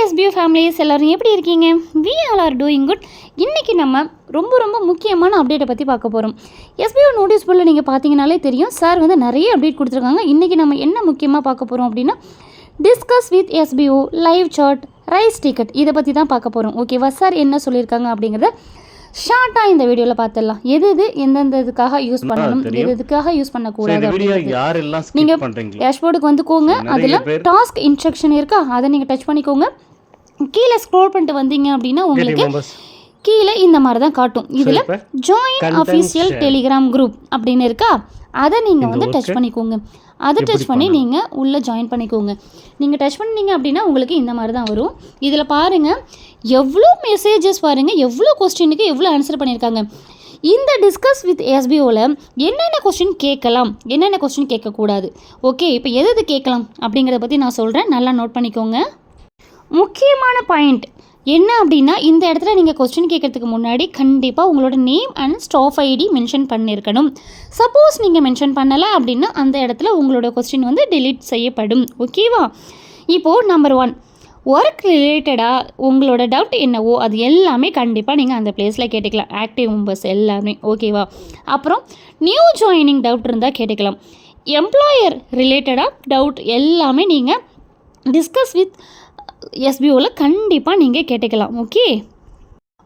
SBO families எல்லோரும் எப்படி இருக்கீங்க? We all are doing good. இன்றைக்கி நம்ம ரொம்ப முக்கியமான அப்டேட்டை பற்றி பார்க்க போகிறோம். SBO நோட்டீஸ் போர்டில் நீங்கள் பார்த்தீங்கனாலே தெரியும், சார் வந்து நிறைய அப்டேட் கொடுத்துருக்காங்க. இன்றைக்கி நம்ம என்ன முக்கியமாக பார்க்க போகிறோம் அப்படின்னா, discuss with SBO live chat raise ticket இதை பற்றி தான் பார்க்க போகிறோம். ஓகேவா? சார் என்ன சொல்லியிருக்காங்க அப்படிங்கிறத ஷார்ட்டாக இந்த வீடியோவில் பார்த்துடலாம். எது எந்தெந்த இதுக்காக யூஸ் பண்ணணும், எதுக்காக யூஸ் பண்ணக்கூடாது. நீங்கள் டேஷ்போர்டுக்கு வந்துக்கோங்க. அதில் டாஸ்க் இன்ஸ்ட்ரக்ஷன் இருக்கா, அதை நீங்கள் டச் பண்ணிக்கோங்க. கீழே ஸ்க்ரோல் பண்ணிட்டு வந்தீங்க அப்படின்னா உங்களுக்கு கீழே இந்த மாதிரி தான் காட்டும். இதில் ஜாயின் அஃபீஷியல் டெலிகிராம் குரூப் அப்படின்னு இருக்கா, அதை நீங்கள் வந்து டச் பண்ணிக்கோங்க. அதை டச் பண்ணி நீங்கள் உள்ளே ஜாயின் பண்ணிக்கோங்க. நீங்கள் டச் பண்ணிங்க அப்படின்னா உங்களுக்கு இந்த மாதிரி தான் வரும். இதில் பாருங்கள் எவ்வளோ மெசேஜஸ், பாருங்கள் எவ்வளோ கொஸ்டினுக்கு எவ்வளோ ஆன்சர் பண்ணியிருக்காங்க. இந்த டிஸ்கஸ் வித் SBOவில் என்னென்ன கொஸ்டின் கேட்கலாம், என்னென்ன கொஸ்டின் கேட்கக்கூடாது. ஓகே, இப்போ எது கேட்கலாம் அப்படிங்கிறத பற்றி நான் சொல்கிறேன், நல்லா நோட் பண்ணிக்கோங்க. முக்கியமான பாயிண்ட் என்ன அப்படின்னா, இந்த இடத்துல நீங்கள் கொஸ்டின் கேட்குறதுக்கு முன்னாடி கண்டிப்பாக உங்களோட name and staff ID mention பண்ணியிருக்கணும். சப்போஸ் நீங்கள் மென்ஷன் பண்ணலை அப்படின்னா அந்த இடத்துல உங்களோட கொஸ்டின் வந்து டெலீட் செய்யப்படும். ஓகேவா? இப்போது நம்பர் 1, ஒர்க் ரிலேட்டடாக உங்களோட டவுட் என்னவோ அது எல்லாமே கண்டிப்பாக நீங்கள் அந்த பிளேஸில் கேட்டுக்கலாம். ஆக்டிவ் மெம்பர்ஸ் எல்லாமே. ஓகேவா? அப்புறம் நியூ ஜாயினிங் டவுட் இருந்தால் கேட்டுக்கலாம். எம்ப்ளாயர் ரிலேட்டடாக டவுட் எல்லாமே நீங்கள் டிஸ்கஸ் வித் SBOவில் கண்டிப்பாக நீங்கள் கேட்டுக்கலாம்.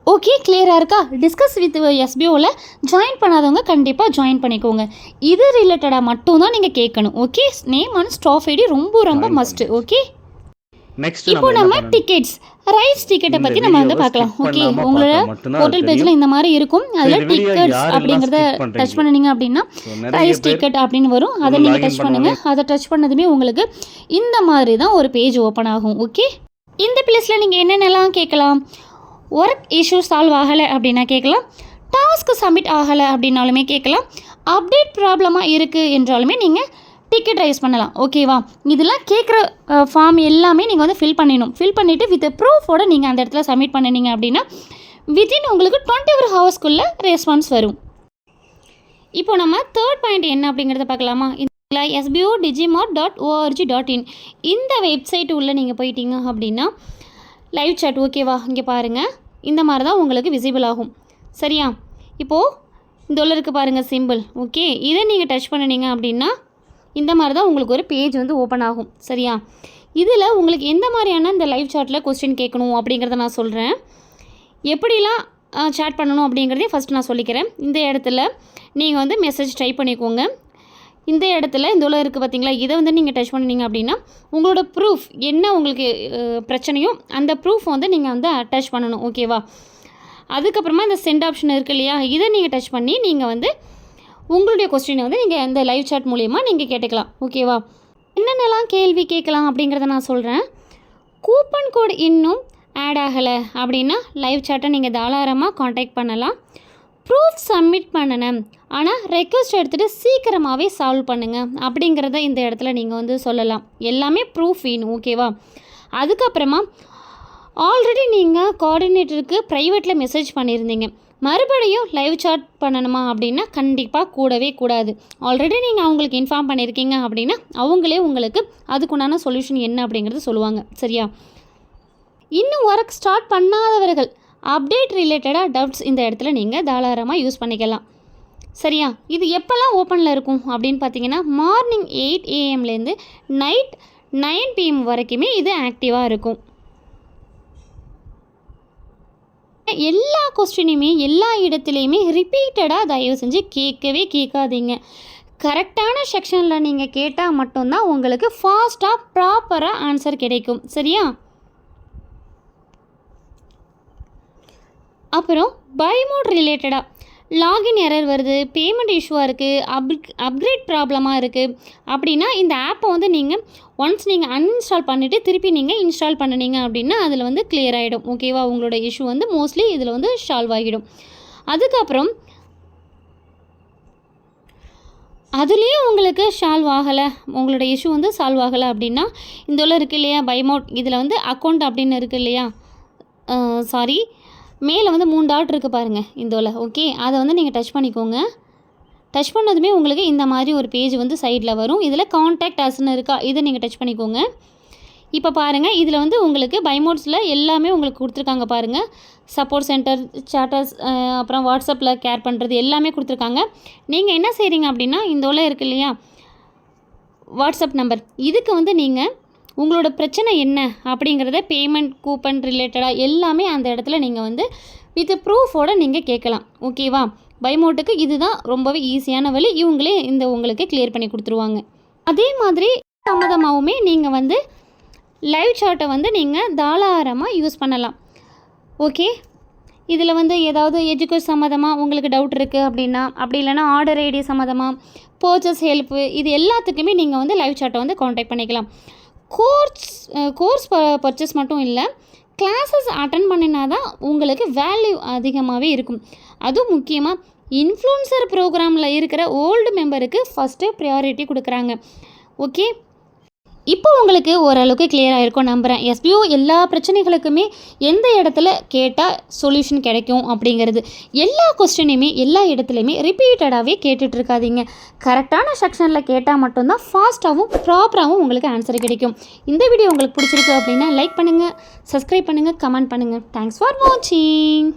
ஓகே கிளியராக இருக்கா? டிஸ்கஸ் வித் SBOவில் ஜாயின் பண்ணாதவங்க கண்டிப்பாக ஜாயின் பண்ணிக்கோங்க. இது ரிலேட்டடாக மட்டும்தான் நீங்கள் கேட்கணும். Okay, name and staff ID ரொம்ப மஸ்ட்டு. ஓகே, இப்போ நம்ம டிக்கெட்ஸ் ரைஸ் டிக்கெட்டை பற்றி நம்ம வந்து பார்க்கலாம். ஓகே, உங்களோட போர்ட்டல் பேஜில் இந்த மாதிரி இருக்கும். அதில் டிக்கெட்ஸ் அப்படிங்கிறத டச் பண்ணிங்க அப்படின்னா ரைஸ் டிக்கெட் அப்படின்னு வரும். அதை நீங்கள் டச் பண்ணுங்கள். அதை டச் பண்ணதுமே உங்களுக்கு இந்த மாதிரி தான் ஒரு பேஜ் ஓப்பன் ஆகும். ஓகே, இந்த பிளேஸில் நீங்கள் என்னென்னலாம் கேட்கலாம். ஒர்க் இஷ்யூ சால்வ் ஆகலை அப்படின்னா கேட்கலாம். டாஸ்க் சப்மிட் ஆகலை அப்படின்னாலுமே கேட்கலாம். அப்டேட் ப்ராப்ளமாக இருக்குது என்றாலுமே நீங்கள் டிக்கெட் ரைஸ் பண்ணலாம். ஓகேவா? இதெல்லாம் கேட்குற ஃபார்ம் எல்லாமே நீங்கள் வந்து ஃபில் பண்ணிடணும். ஃபில் பண்ணிவிட்டு வித் ப்ரூஃபோடு நீங்கள் அந்த இடத்துல சப்மிட் பண்ணினீங்க அப்படின்னா வித்தின் உங்களுக்கு 24 ஹவர்ஸ்க்குள்ளே ரெஸ்பான்ஸ் வரும். இப்போ நம்ம தேர்ட் பாயிண்ட் என்ன அப்படிங்கிறத பார்க்கலாமா? இதில் sbo.digimart.org.in இந்த வெப்சைட் உள்ளே நீங்கள் போயிட்டீங்க அப்படின்னா லைவ் சாட். ஓகேவா? இங்கே பாருங்கள், இந்த மாதிரி தான் உங்களுக்கு விசிபிள் ஆகும். சரியா? இப்போது இந்த உள்ள இருக்குது பாருங்கள் சிம்பிள். ஓகே, இதை நீங்கள் டச் பண்ணினீங்க அப்படின்னா இந்த மாதிரி தான் உங்களுக்கு ஒரு பேஜ் வந்து ஓப்பன் ஆகும். சரியா? இதில் உங்களுக்கு எந்த மாதிரியான இந்த லைவ் சாட்டில் கொஸ்டின் கேட்கணும் அப்படிங்கிறத நான் சொல்கிறேன். எப்படிலாம் சாட் பண்ணணும் அப்படிங்கிறதே ஃபஸ்ட் நான் சொல்லிக்கிறேன். இந்த இடத்துல நீங்கள் வந்து மெசேஜ் டைப் பண்ணிக்கோங்க. இந்த இடத்துல இந்த உள்ள இருக்குது பார்த்தீங்களா, இதை வந்து நீங்கள் டச் பண்ணிங்க அப்படின்னா உங்களோட ப்ரூஃப் என்ன உங்களுக்கு பிரச்சனையோ அந்த ப்ரூஃப் வந்து நீங்கள் வந்து அட்டாச் பண்ணணும். ஓகேவா? அதுக்கப்புறமா இந்த சென்ட் ஆப்ஷன் இருக்குது இல்லையா, இதை நீங்கள் டச் பண்ணி நீங்கள் வந்து உங்களுடைய கொஸ்டினை வந்து நீங்கள் இந்த லைவ் சாட் மூலயமா நீங்கள் கேட்டுக்கலாம். ஓகேவா? என்னென்னலாம் கேள்வி கேட்கலாம் அப்படிங்கிறத நான் சொல்கிறேன். கூப்பன் கோட் இன்னும் ஆட் ஆகலை அப்படின்னா லைவ் சாட்டை நீங்கள் தாராளமாக காண்டாக்ட் பண்ணலாம். ப்ரூஃப் சப்மிட் பண்ணணும், ஆனால் ரெக்வஸ்ட் எடுத்துகிட்டு சீக்கிரமாகவே சால்வ் பண்ணுங்கள் அப்படிங்கிறத இந்த இடத்துல நீங்கள் வந்து சொல்லலாம். எல்லாமே ப்ரூஃப் வேணும். ஓகேவா? அதுக்கப்புறமா ஆல்ரெடி நீங்கள் கோஆர்டினேட்டருக்கு ப்ரைவேட்டில் மெசேஜ் பண்ணியிருந்தீங்க, மறுபடியும் லைவ் சாட் பண்ணணுமா அப்படின்னா கண்டிப்பாக கூடவே கூடாது. ஆல்ரெடி நீங்கள் அவங்களுக்கு இன்ஃபார்ம் பண்ணியிருக்கீங்க அப்படின்னா அவங்களே உங்களுக்கு அதுக்குண்டான சொல்யூஷன் என்ன அப்படிங்கிறது சொல்லுவாங்க. சரியா? இன்னும் ஒர்க் ஸ்டார்ட் பண்ணாதவர்கள் அப்டேட் ரிலேட்டடாக டவுட்ஸ் இந்த இடத்துல நீங்கள் தாராளமாக யூஸ் பண்ணிக்கலாம். சரியா? இது எப்போல்லாம் ஓப்பனில் இருக்கும் அப்படின்னு பார்த்தீங்கன்னா மார்னிங் 8 AM நைட் 9 PM வரைக்குமே இது ஆக்டிவாக இருக்கும். எல்லா கொஸ்டினையுமே எல்லா இடத்துலையுமே ரிப்பீட்டடாக தயவு செஞ்சு கேட்காதீங்க. கரெக்டான செக்ஷனில் நீங்கள் கேட்டால் மட்டும்தான் உங்களுக்கு ஃபாஸ்ட்டாக ப்ராப்பராக ஆன்சர் கிடைக்கும். சரியா? அப்புறம் பை மோட் ரிலேட்டடாக லாகின் எரர் வருது, பேமெண்ட் இஷ்யூவாக இருக்குது, அப்கிரேட் ப்ராப்ளமாக இருக்குது அப்படின்னா இந்த ஆப்பை வந்து நீங்கள் ஒன்ஸ் நீங்கள் அன்இன்ஸ்டால் பண்ணிவிட்டு திருப்பி நீங்கள் இன்ஸ்டால் பண்ணினீங்க அப்படின்னா அதில் வந்து கிளியர் ஆகிடும். ஓகேவா? உங்களோட இஷ்யூ வந்து மோஸ்ட்லி இதில் வந்து சால்வ் ஆகிடும். அதுக்கப்புறம் அதுலேயும் உங்களுக்கு சால்வ் ஆகலை, உங்களோட இஷ்யூ வந்து சால்வ் ஆகலை அப்படின்னா இந்த உள்ள இருக்குது இல்லையா பைமோட், இதில் வந்து அக்கௌண்ட் அப்படின்னு இருக்குது இல்லையா, சாரி மேலே வந்து 3 டாட் இருக்குது பாருங்கள் இந்த உள்ள. ஓகே, அதை வந்து நீங்கள் டச் பண்ணிக்கோங்க. டச் பண்ணதுமே உங்களுக்கு இந்த மாதிரி ஒரு பேஜ் வந்து சைடில் வரும். இதில் காண்டாக்ட் அஸ்ன்னு இருக்கா, இதை நீங்கள் டச் பண்ணிக்கோங்க. இப்போ பாருங்கள், இதில் வந்து உங்களுக்கு பைமோட்ஸில் எல்லாமே உங்களுக்கு கொடுத்துருக்காங்க பாருங்கள். சப்போர்ட் சென்டர், சாட்டர்ஸ், அப்புறம் வாட்ஸ்அப்பில் கேர் பண்ணுறது எல்லாமே கொடுத்துருக்காங்க. நீங்கள் என்ன செய்கிறீங்க அப்படின்னா, இந்த உள்ள இருக்கு இல்லையா வாட்ஸ்அப் நம்பர், இதுக்கு வந்து நீங்கள் உங்களோட பிரச்சனை என்ன அப்படிங்கிறத பேமெண்ட் கூப்பன் ரிலேட்டடாக எல்லாமே அந்த இடத்துல நீங்கள் வந்து வித் ப்ரூஃபோடு நீங்கள் கேட்கலாம். ஓகேவா? பைமோட்டுக்கு இதுதான் ரொம்பவே ஈஸியான வழி. இவங்களே இந்த உங்களுக்கு கிளியர் பண்ணி கொடுத்துருவாங்க. அதே மாதிரி சம்மதமாகவுமே நீங்கள் வந்து லைவ் சாட்டை வந்து நீங்கள் தாராளமாக யூஸ் பண்ணலாம். ஓகே, இதில் வந்து ஏதாவது எஜுகேஷன் சம்மந்தமாக உங்களுக்கு டவுட் இருக்குது அப்படின்னா, அப்படி இல்லைனா ஆர்டர் ஐடி சம்மந்தமாக, பர்ச்சேஸ் ஹெல்ப்பு, இது எல்லாத்துக்குமே நீங்கள் வந்து லைவ் சாட்டை வந்து காண்டாக்ட் பண்ணிக்கலாம். கோர்ஸ் பர்ச்சேஸ் மட்டும் இல்லை, கிளாஸஸ் அட்டன் பண்ணினா தான் உங்களுக்கு வேல்யூ அதிகமாகவே இருக்கும். அதுவும் முக்கியமாக இன்ஃப்ளூன்சர் ப்ரோக்ராமில் இருக்கிற ஓல்டு மெம்பருக்கு ஃபஸ்ட்டு ப்ரையாரிட்டி கொடுக்குறாங்க. ஓகே, இப்போ உங்களுக்கு ஓரளவுக்கு கிளியராக இருக்கும் நம்புகிறேன். எஸ்பிஓ எல்லா பிரச்சனைகளுக்குமே எந்த இடத்துல கேட்டால் சொல்யூஷன் கிடைக்கும் அப்படிங்கிறது எல்லா கொஸ்டினையுமே எல்லா இடத்துலையுமே ரிப்பீட்டடாகவே கேட்டுட்ருக்காதீங்க. கரெக்டான செக்ஷனில் கேட்டால் மட்டும்தான் ஃபாஸ்ட்டாகவும் ப்ராப்பராகவும் உங்களுக்கு ஆன்சர் கிடைக்கும். இந்த வீடியோ உங்களுக்கு பிடிச்சிருக்கு அப்படின்னா லைக் பண்ணுங்கள், சப்ஸ்கிரைப் பண்ணுங்கள், கமெண்ட் பண்ணுங்கள். தேங்க்ஸ் ஃபார் வாட்சிங்.